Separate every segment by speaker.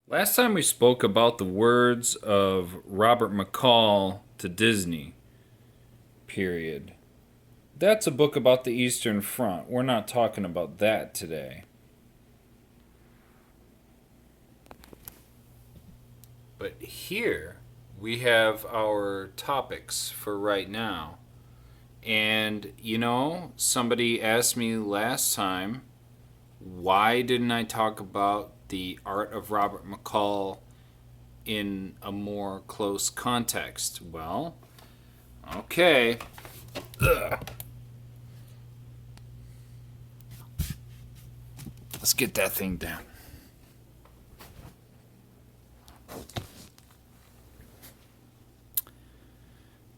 Speaker 1: Last time we spoke about the words of Robert McCall to Disney, period. That's a book about the Eastern Front. We're not talking about that today. But here we have our topics for right now. And, somebody asked me last time, why didn't I talk about the art of Robert McCall in a more close context? Well, okay. Ugh. Let's get that thing down.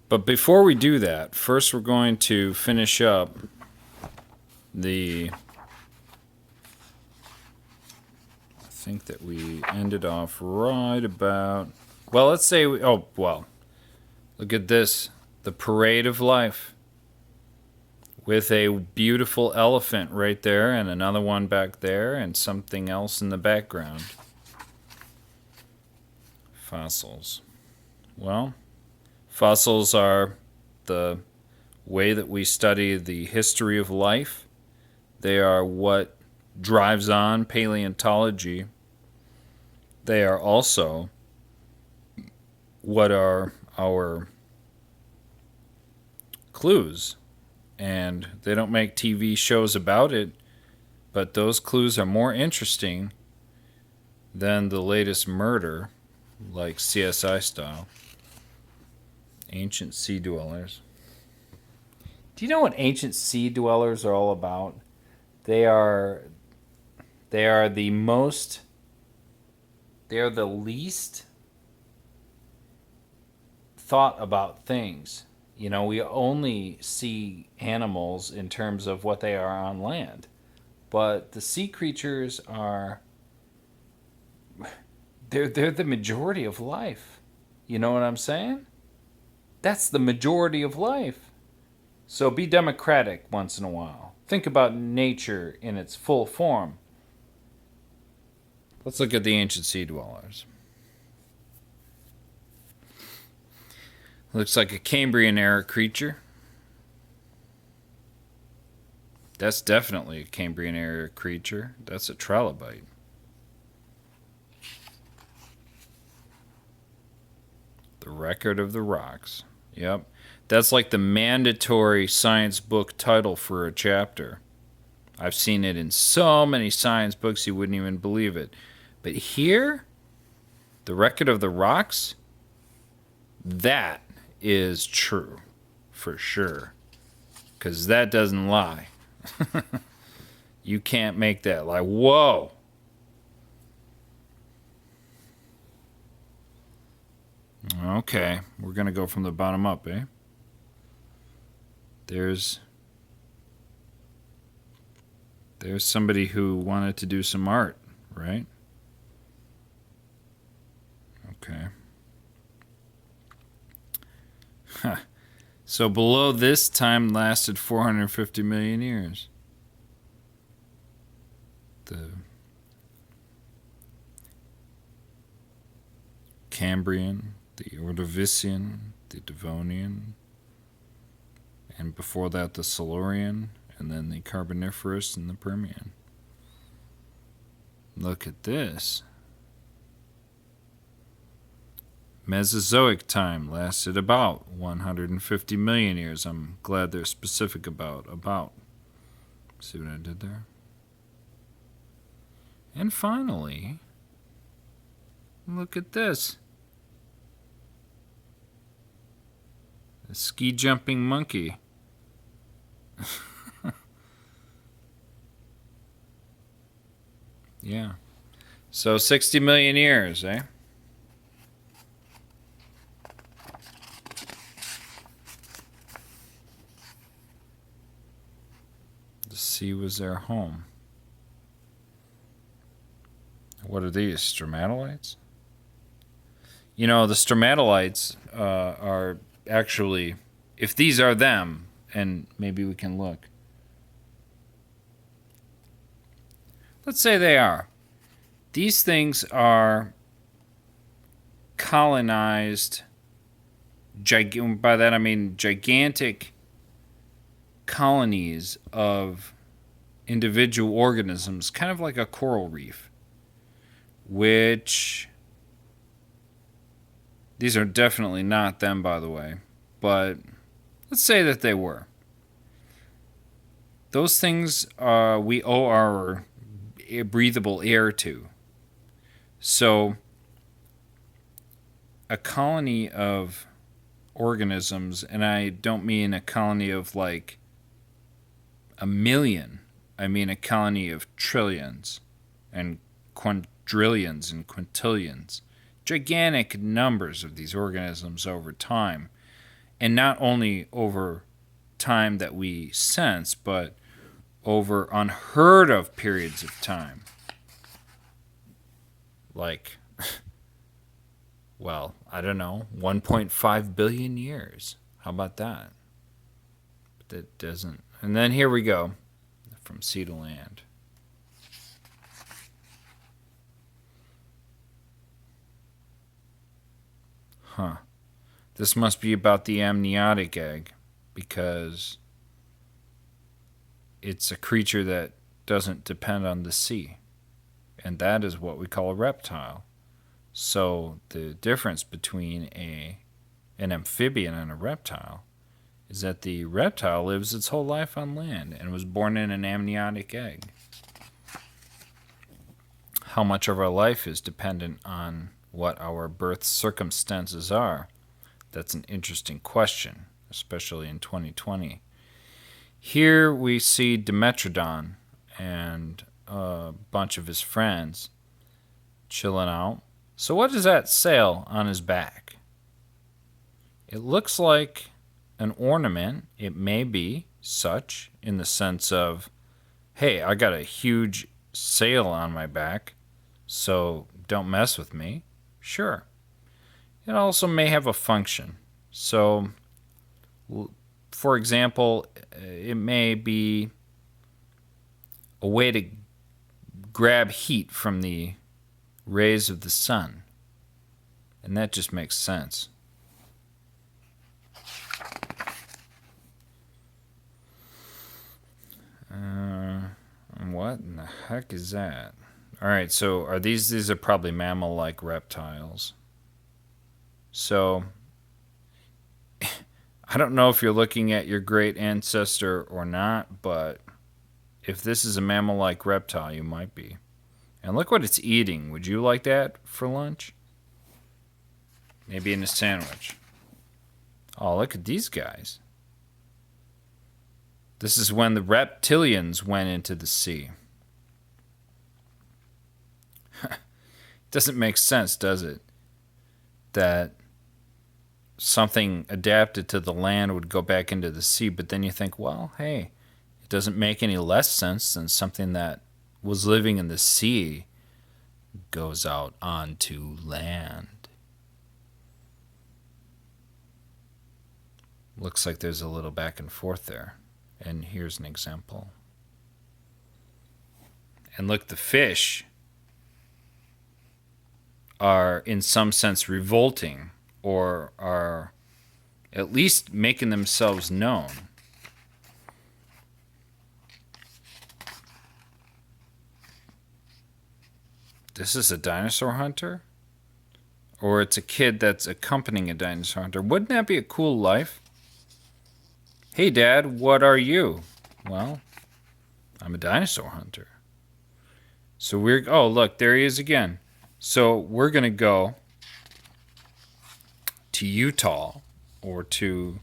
Speaker 1: But before we do that, first we're going to finish up the. I think that we ended off right about. Well, let's say. Look at this. The Parade of Life. With a beautiful elephant right there, and another one back there, and something else in the background. Fossils. Well, fossils are the way that we study the history of life. They are what drives on paleontology. They are also what are our clues. And they don't make TV shows about it, but those clues are more interesting than the latest murder, like CSI style. Ancient sea dwellers. Do you know what ancient sea dwellers are all about? They are the most they are the least thought about things. We only see animals in terms of what they are on land. But the sea creatures are they're the majority of life. You know what I'm saying? That's the majority of life. So be democratic once in a while. Think about nature in its full form. Let's look at the ancient sea dwellers. Looks like a Cambrian era creature. That's definitely a Cambrian era creature. That's a trilobite. The Record of the Rocks. Yep. That's like the mandatory science book title for a chapter. I've seen it in so many science books you wouldn't even believe it. But here, The Record of the Rocks, that is true for sure. Because that doesn't lie. You can't make that lie. Whoa. Okay, we're going to go from the bottom up, eh? There's somebody who wanted to do some art, right? Okay. Huh. So below this, time lasted 450 million years. The Cambrian, the Ordovician, the Devonian, and before that the Silurian, and then the Carboniferous and the Permian. Look at this. Mesozoic time lasted about 150 million years. I'm glad they're specific about. See what I did there? And finally, look at this. A ski jumping monkey. Yeah. So 60 million years, eh? The sea was their home. What are these? Stromatolites? The stromatolites are actually, if these are them, and maybe we can look. Let's say they are. These things are colonized, by that I mean gigantic colonies of individual organisms, kind of like a coral reef, which these are definitely not them, by the way, but let's say that they were. Those things we owe our breathable air to. So, a colony of organisms, and I don't mean a colony of like a million, I mean a colony of trillions and quadrillions and quintillions. Gigantic numbers of these organisms over time. And not only over time that we sense, but over unheard of periods of time. Like, well, I don't know, 1.5 billion years. How about that? But that doesn't. And then here we go, from sea to land. Huh. This must be about the amniotic egg, because it's a creature that doesn't depend on the sea. And that is what we call a reptile. So the difference between an amphibian and a reptile is that the reptile lives its whole life on land and was born in an amniotic egg. How much of our life is dependent on what our birth circumstances are? That's an interesting question, especially in 2020. Here we see Dimetrodon and a bunch of his friends chilling out. So what is that sail on his back? It looks like an ornament. It may be such in the sense of, hey, I got a huge sail on my back, so don't mess with me. Sure. It also may have a function. So, for example, it may be a way to grab heat from the rays of the sun. And that just makes sense. What in the heck is that? Alright, so are these are probably mammal-like reptiles. So, I don't know if you're looking at your great ancestor or not, but if this is a mammal-like reptile, you might be. And look what it's eating. Would you like that for lunch? Maybe in a sandwich. Oh, look at these guys. This is when the reptilians went into the sea. Doesn't make sense, does it? That something adapted to the land would go back into the sea, but then you think, well, hey, it doesn't make any less sense than something that was living in the sea goes out onto land. Looks like there's a little back and forth there. And here's an example. And look, the fish are in some sense revolting, or are at least making themselves known. This is a dinosaur hunter? Or it's a kid that's accompanying a dinosaur hunter. Wouldn't that be a cool life? Hey, Dad, what are you? Well, I'm a dinosaur hunter. So oh, look, there he is again. So we're going to go to Utah, or to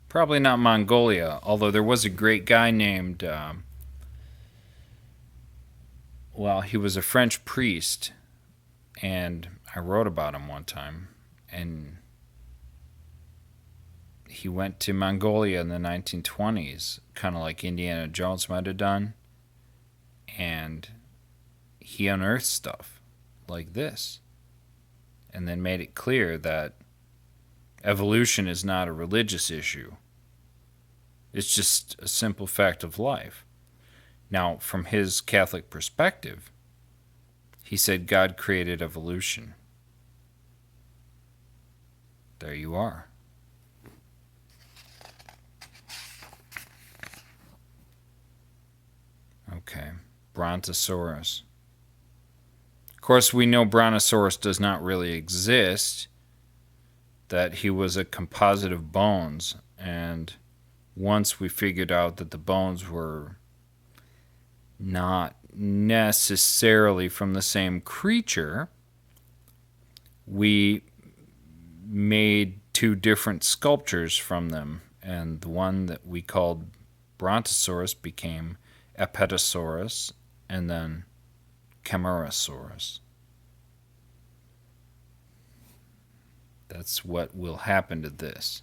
Speaker 1: probably not Mongolia, although there was a great guy named, he was a French priest, and I wrote about him one time, and he went to Mongolia in the 1920s, kind of like Indiana Jones might have done, and he unearthed stuff like this, and then made it clear that evolution is not a religious issue. It's just a simple fact of life. Now, from his Catholic perspective, he said God created evolution. There you are. Okay. Brontosaurus. Of course, we know Brontosaurus does not really exist, that he was a composite of bones. And once we figured out that the bones were not necessarily from the same creature, we made two different sculptures from them. And the one that we called Brontosaurus became Apatosaurus, and then Camarasaurus. That's what will happen to this.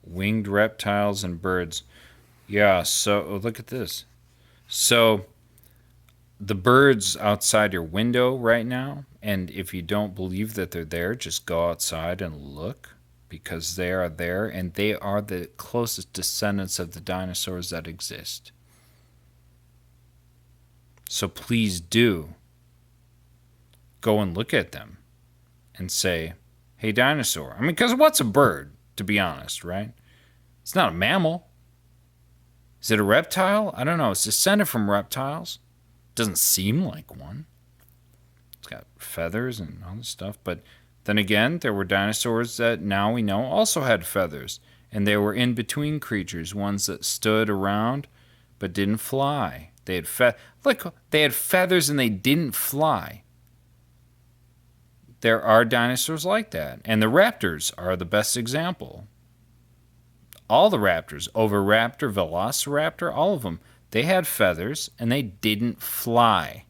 Speaker 1: Winged reptiles and birds. Yeah, so look at this. So the birds outside your window right now, and if you don't believe that they're there, just go outside and look, because they are there, and they are the closest descendants of the dinosaurs that exist. So please do go and look at them and say, hey, dinosaur. I mean, because what's a bird, to be honest, right? It's not a mammal. Is it a reptile? I don't know. It's descended from reptiles. Doesn't seem like one. It's got feathers and all this stuff. But then again, there were dinosaurs that now we know also had feathers. And they were in between creatures, ones that stood around but didn't fly. They had they had feathers and they didn't fly. There are dinosaurs like that. And the raptors are the best example. All the raptors, Oviraptor, Velociraptor, all of them, they had feathers and they didn't fly.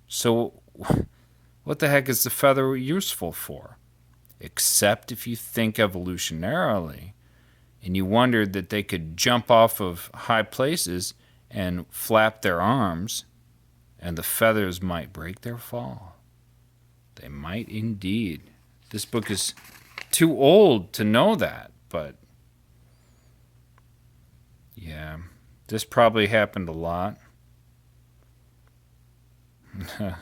Speaker 1: So what the heck is the feather useful for? Except if you think evolutionarily and you wondered that they could jump off of high places and flap their arms, and the feathers might break their fall. They might indeed. This book is too old to know that, but yeah, this probably happened a lot. Look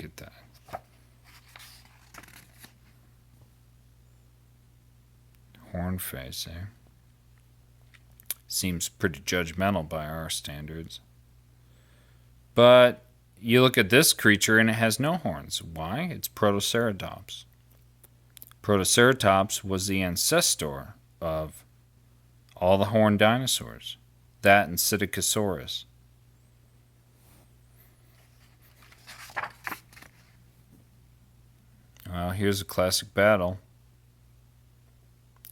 Speaker 1: at that. Horn face, eh? Seems pretty judgmental by our standards. But you look at this creature and it has no horns. Why? It's Protoceratops. Protoceratops was the ancestor of all the horned dinosaurs. That and Psittacosaurus. Well, here's a classic battle.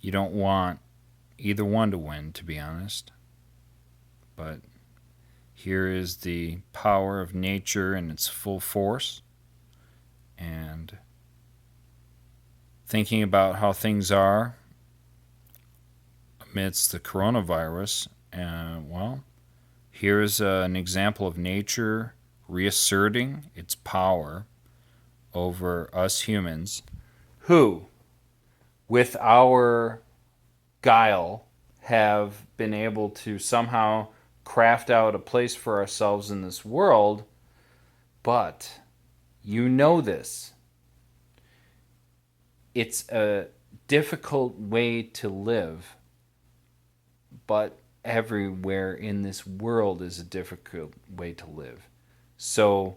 Speaker 1: You don't want either one to win, to be honest. But here is the power of nature in its full force. And thinking about how things are amidst the coronavirus, well, here's an example of nature reasserting its power over us humans, who, with our guile, have been able to somehow craft out a place for ourselves in this world. But you know this. It's a difficult way to live, but everywhere in this world is a difficult way to live. So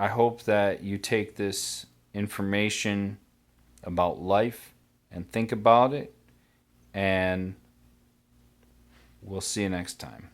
Speaker 1: I hope that you take this information about life and think about it, and we'll see you next time.